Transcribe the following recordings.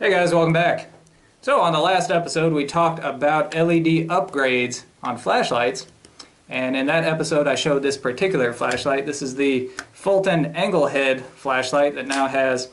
Hey guys, welcome back. So on the last episode we talked about LED upgrades on flashlights, and in that episode I showed this particular flashlight. This is the Fulton angle head flashlight that now has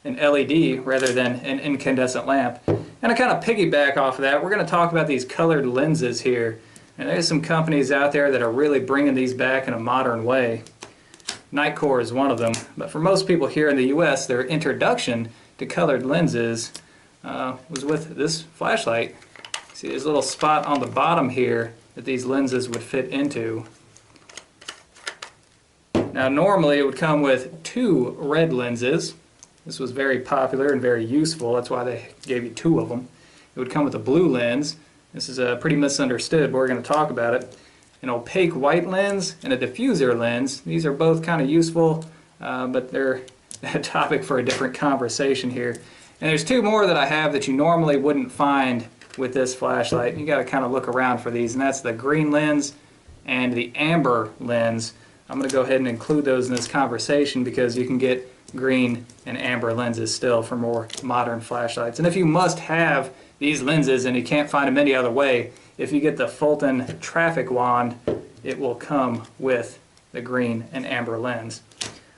an LED rather than an incandescent lamp. And to kind of piggyback off of that, we're going to talk about these colored lenses here. And there's some companies out there that are really bringing these back in a modern way. Nitecore is one of them, but for most people here in the US, their introduction to colored lenses was with this flashlight. See, there's a little spot on the bottom here that these lenses would fit into. Now normally it would come with two red lenses. This was very popular and very useful, that's why they gave you two of them. It would come with a blue lens. This is pretty misunderstood, but we're going to talk about it. An opaque white lens and a diffuser lens. These are both kind of useful, but they're a topic for a different conversation here. And there's two more that I have that you normally wouldn't find with this flashlight. You got to kind of look around for these, and that's the green lens and the amber lens. I'm going to go ahead and include those in this conversation because you can get green and amber lenses still for more modern flashlights. And if you must have these lenses and you can't find them any other way, if you get the Fulton traffic wand, it will come with the green and amber lens.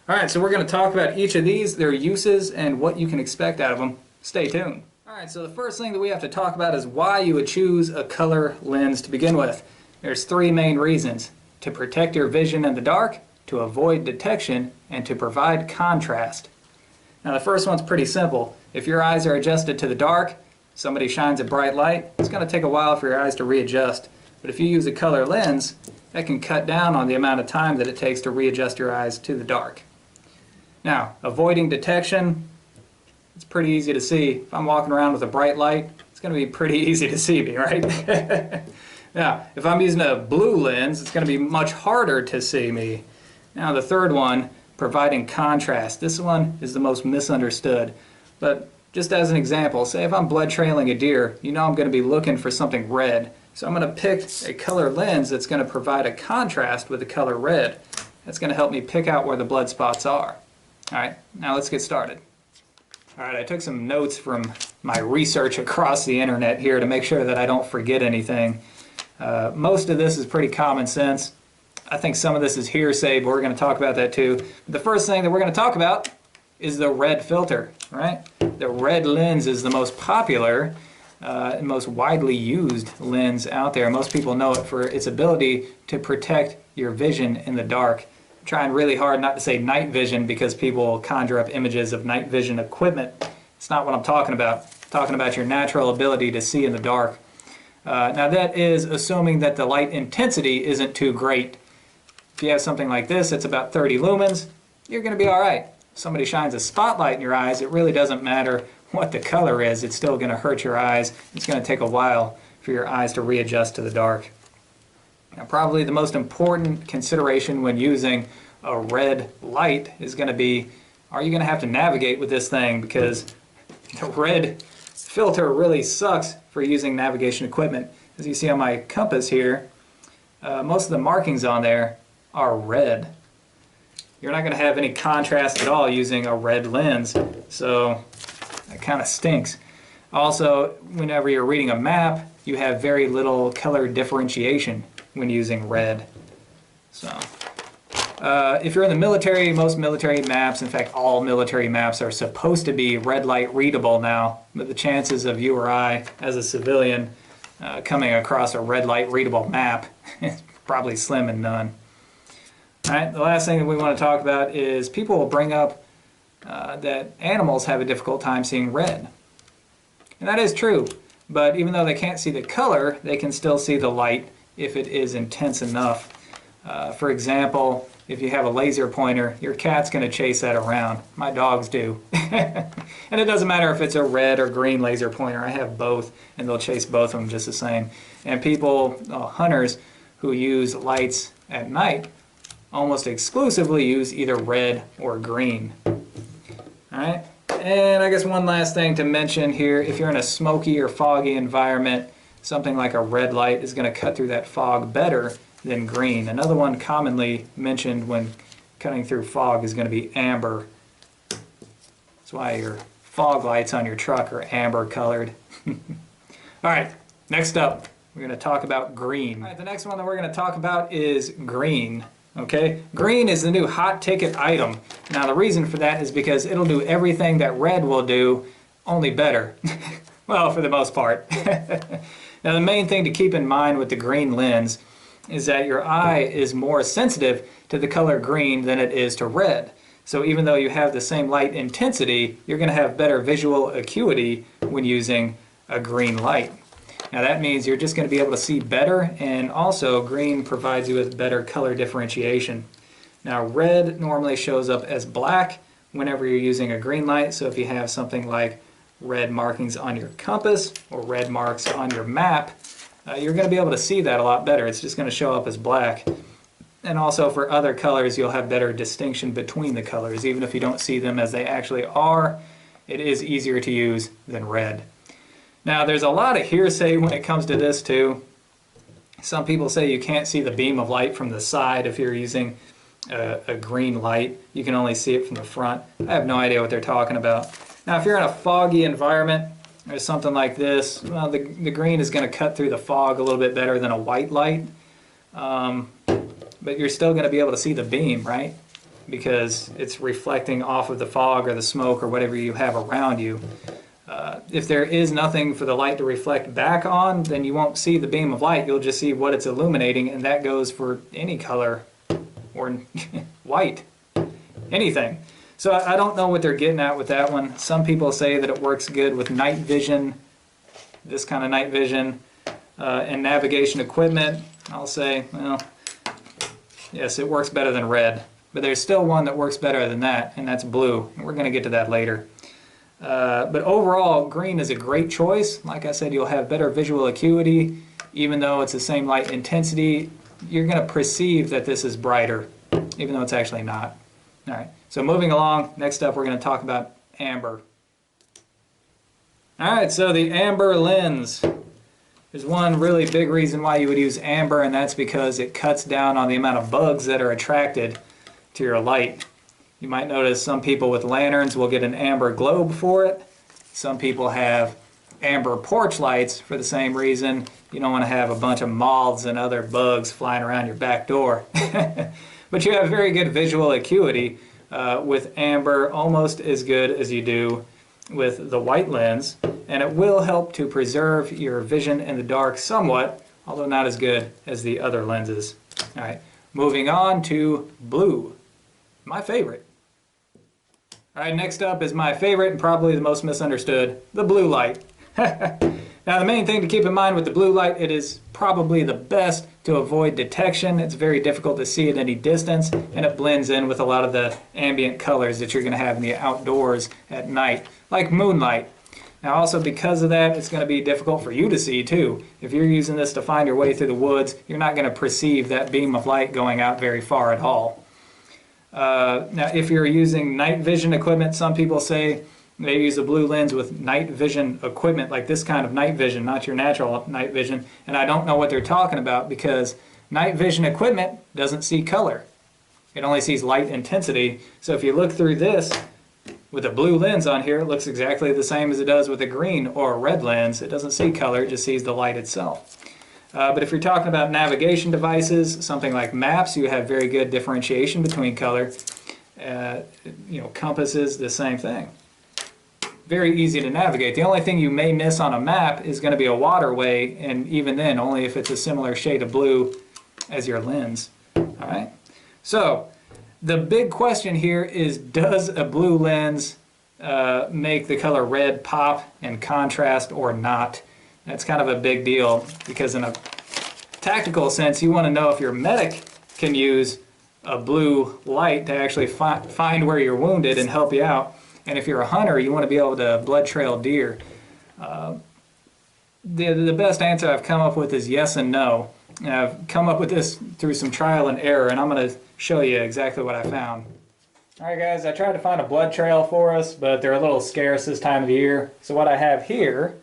Alright, so we're going to talk about each of these, their uses, and what you can expect out of them. Stay tuned. Alright, so the first thing that we have to talk about is why you would choose a color lens to begin with. There's three main reasons: to protect your vision in the dark, to avoid detection, and to provide contrast. Now the first one's pretty simple. If your eyes are adjusted to the dark, somebody shines a bright light, it's going to take a while for your eyes to readjust. But if you use a color lens, that can cut down on the amount of time that it takes to readjust your eyes to the dark. Now, avoiding detection, it's pretty easy to see. If I'm walking around with a bright light, it's going to be pretty easy to see me, right? Now, if I'm using a blue lens, it's going to be much harder to see me. Now, the third one, providing contrast. This one is the most misunderstood. But just as an example, say if I'm blood trailing a deer, you know I'm going to be looking for something red. So I'm going to pick a color lens that's going to provide a contrast with the color red. That's going to help me pick out where the blood spots are. Alright, now let's get started. Alright, I took some notes from my research across the internet here to make sure that I don't forget anything. Most of this is pretty common sense. I think some of this is hearsay, but we're going to talk about that too. The first thing that we're going to talk about is the red filter, right? The red lens is the most popular and most widely used lens out there. Most people know it for its ability to protect your vision in the dark. I'm trying really hard not to say night vision because people conjure up images of night vision equipment. It's not what I'm talking about. I'm talking about your natural ability to see in the dark. Now that is assuming that the light intensity isn't too great. If you have something like this that's about 30 lumens, you're going to be alright. If somebody shines a spotlight in your eyes, it really doesn't matter what the color is. It's still going to hurt your eyes. It's going to take a while for your eyes to readjust to the dark. Now, probably the most important consideration when using a red light is going to be, are you going to have to navigate with this thing? Because the red filter really sucks for using navigation equipment. As you see on my compass here, most of the markings on there are red. You're not going to have any contrast at all using a red lens, so that kind of stinks. Also, whenever you're reading a map, you have very little color differentiation when using red. So, if you're in the military, most military maps, in fact all military maps, are supposed to be red light readable now, but the chances of you or I, as a civilian, coming across a red light readable map is probably slim and none. Alright, the last thing that we want to talk about is people will bring up that animals have a difficult time seeing red. And that is true, but even though they can't see the color, they can still see the light if it is intense enough. For example, if you have a laser pointer, your cat's going to chase that around. My dogs do. And it doesn't matter if it's a red or green laser pointer. I have both, and they'll chase both of them just the same. And people, hunters, who use lights at night almost exclusively use either red or green. Alright, and I guess one last thing to mention here, if you're in a smoky or foggy environment, something like a red light is going to cut through that fog better than green. Another one commonly mentioned when cutting through fog is going to be amber. That's why your fog lights on your truck are amber colored. Alright, next up, we're going to talk about green. Alright, the next one that we're going to talk about is green. Okay, green is the new hot ticket item. Now the reason for that is because it'll do everything that red will do, only better. Well, for the most part. Now the main thing to keep in mind with the green lens is that your eye is more sensitive to the color green than it is to red. So even though you have the same light intensity, you're going to have better visual acuity when using a green light. Now that means you're just going to be able to see better, and also green provides you with better color differentiation. Now red normally shows up as black whenever you're using a green light, so if you have something like red markings on your compass or red marks on your map, you're going to be able to see that a lot better. It's just going to show up as black. And also for other colors, you'll have better distinction between the colors. Even if you don't see them as they actually are, it is easier to use than red. Now there's a lot of hearsay when it comes to this too. Some people say you can't see the beam of light from the side if you're using a green light. You can only see it from the front. I have no idea what they're talking about. Now if you're in a foggy environment or something like this, well, the green is going to cut through the fog a little bit better than a white light. But you're still going to be able to see the beam, right? Because it's reflecting off of the fog or the smoke or whatever you have around you. If there is nothing for the light to reflect back on, then you won't see the beam of light. You'll just see what it's illuminating, and that goes for any color or white, anything. So I don't know what they're getting at with that one. Some people say that it works good with night vision, this kind of night vision, and navigation equipment. I'll say, well, yes, it works better than red. But there's still one that works better than that, and that's blue. And we're going to get to that later. But overall, green is a great choice. Like I said, you'll have better visual acuity. Even though it's the same light intensity, you're going to perceive that this is brighter, even though it's actually not. All right, so moving along, next up we're going to talk about amber. All right, so the amber lens. There's one really big reason why you would use amber, and that's because it cuts down on the amount of bugs that are attracted to your light. You might notice some people with lanterns will get an amber globe for it. Some people have amber porch lights for the same reason. You don't want to have a bunch of moths and other bugs flying around your back door. But you have very good visual acuity with amber, almost as good as you do with the white lens, and it will help to preserve your vision in the dark somewhat, although not as good as the other lenses. All right, moving on to blue, my favorite. All right, next up is my favorite and probably the most misunderstood, the blue light. Now the main thing to keep in mind with the blue light, it is probably the best to avoid detection. It's very difficult to see at any distance, and it blends in with a lot of the ambient colors that you're going to have in the outdoors at night, like moonlight. Now also because of that, it's going to be difficult for you to see too. If you're using this to find your way through the woods, you're not going to perceive that beam of light going out very far at all. Now if you're using night vision equipment, some people say they use a blue lens with night vision equipment, like this kind of night vision, not your natural night vision, and I don't know what they're talking about because night vision equipment doesn't see color. It only sees light intensity. So if you look through this with a blue lens on here, it looks exactly the same as it does with a green or a red lens. It doesn't see color, it just sees the light itself. But if you're talking about navigation devices, something like maps, you have very good differentiation between color. Compasses, the same thing. Very easy to navigate. The only thing you may miss on a map is going to be a waterway, and even then only if it's a similar shade of blue as your lens. All right. So the big question here is, does a blue lens make the color red pop and contrast or not? That's kind of a big deal because in a tactical sense, you want to know if your medic can use a blue light to actually find where you're wounded and help you out. And if you're a hunter, you want to be able to blood trail deer. The best answer I've come up with is yes and no. And I've come up with this through some trial and error, and I'm going to show you exactly what I found. Alright guys, I tried to find a blood trail for us, but they're a little scarce this time of the year. So what I have here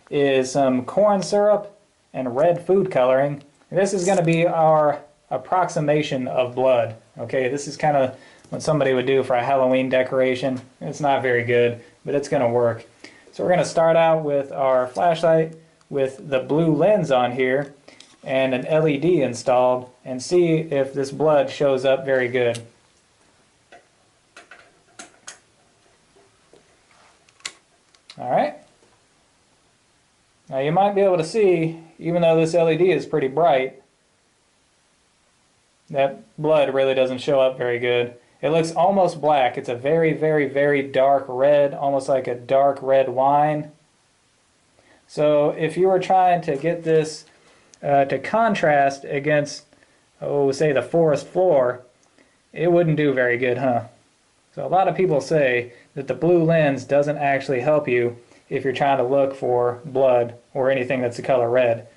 is some corn syrup and red food coloring. This is going to be our approximation of blood. Okay, this is kind of what somebody would do for a Halloween decoration. It's not very good, but it's going to work. So we're going to start out with our flashlight with the blue lens on here and an LED installed and see if this blood shows up very good. Alright. Now you might be able to see, even though this LED is pretty bright, that blood really doesn't show up very good. It looks almost black. It's a very, very, very dark red, almost like a dark red wine. So if you were trying to get this to contrast against, oh, say the forest floor, it wouldn't do very good, huh? So a lot of people say that the blue lens doesn't actually help you if you're trying to look for blood or anything that's the color red.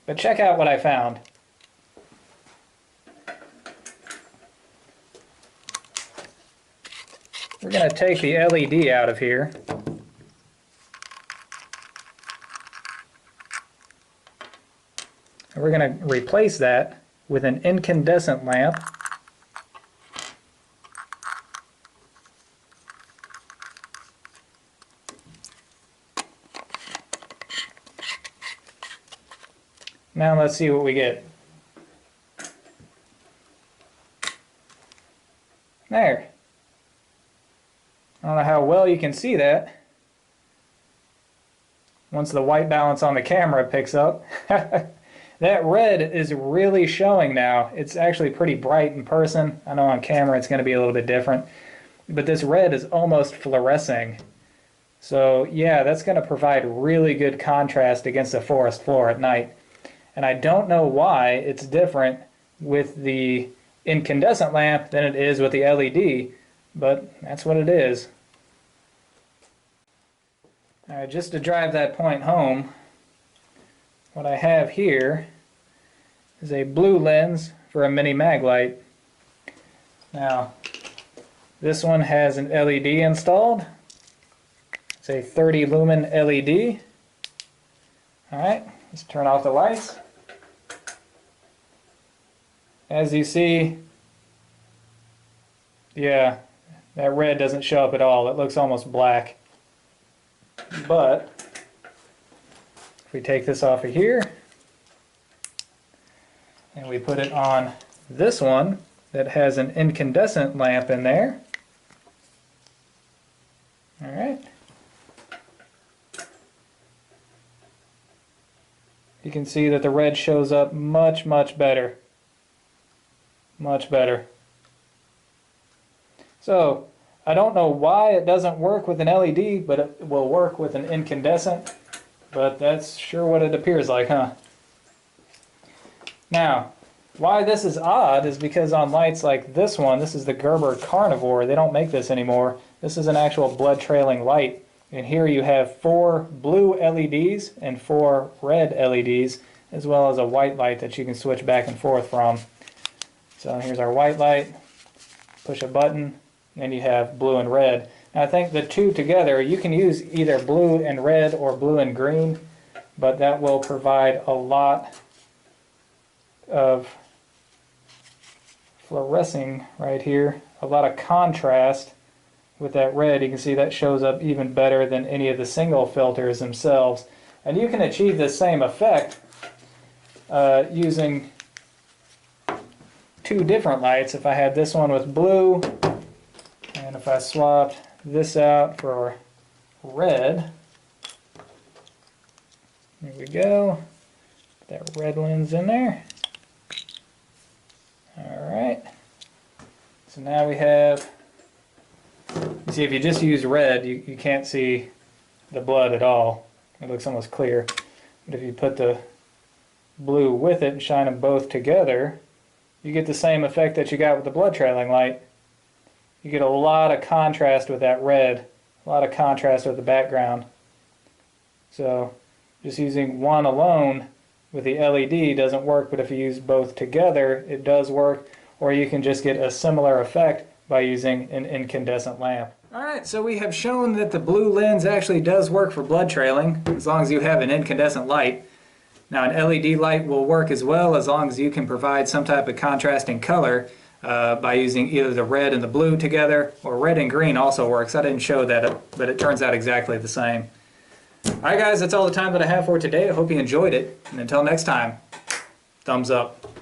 But check out what I found. We're going to take the LED out of here. And we're going to replace that with an incandescent lamp. Now let's see what we get. There. I don't know how well you can see that once the white balance on the camera picks up. That red is really showing now. It's actually pretty bright in person. I know on camera it's going to be a little bit different. But this red is almost fluorescing. So yeah, that's going to provide really good contrast against the forest floor at night. And I don't know why it's different with the incandescent lamp than it is with the LED, but that's what it is. Alright, just to drive that point home, what I have here is a blue lens for a mini mag light. Now, this one has an LED installed. It's a 30 lumen LED. Alright, let's turn off the lights. As you see, yeah, that red doesn't show up at all. It looks almost black. But if we take this off of here and we put it on this one that has an incandescent lamp in there. Alright. You can see that the red shows up much, much better. Much better. So, I don't know why it doesn't work with an LED, but it will work with an incandescent. But that's sure what it appears like, huh? Now, why this is odd is because on lights like this one, this is the Gerber Carnivore, they don't make this anymore. This is an actual blood trailing light. And here you have 4 blue LEDs and 4 red LEDs, as well as a white light that you can switch back and forth from. So here's our white light, push a button, and you have blue and red. Now I think the two together, you can use either blue and red or blue and green, but that will provide a lot of fluorescing right here, a lot of contrast with that red. You can see that shows up even better than any of the single filters themselves. And you can achieve the same effect using 2 different lights. If I had this one with blue, and if I swapped this out for red, there we go, put that red lens in there. Alright, so now we have, you see if you just use red, you can't see the blood at all. It looks almost clear. But if you put the blue with it and shine them both together, you get the same effect that you got with the blood trailing light. You get a lot of contrast with that red, a lot of contrast with the background. So just using one alone with the LED doesn't work, but if you use both together, it does work. Or you can just get a similar effect by using an incandescent lamp. Alright, so we have shown that the blue lens actually does work for blood trailing, as long as you have an incandescent light. Now an LED light will work as well, as long as you can provide some type of contrasting color. by using either the red and the blue together, or red and green also works. I didn't show that, but it turns out exactly the same. Alright guys, that's all the time that I have for today. I hope you enjoyed it, and until next time, thumbs up.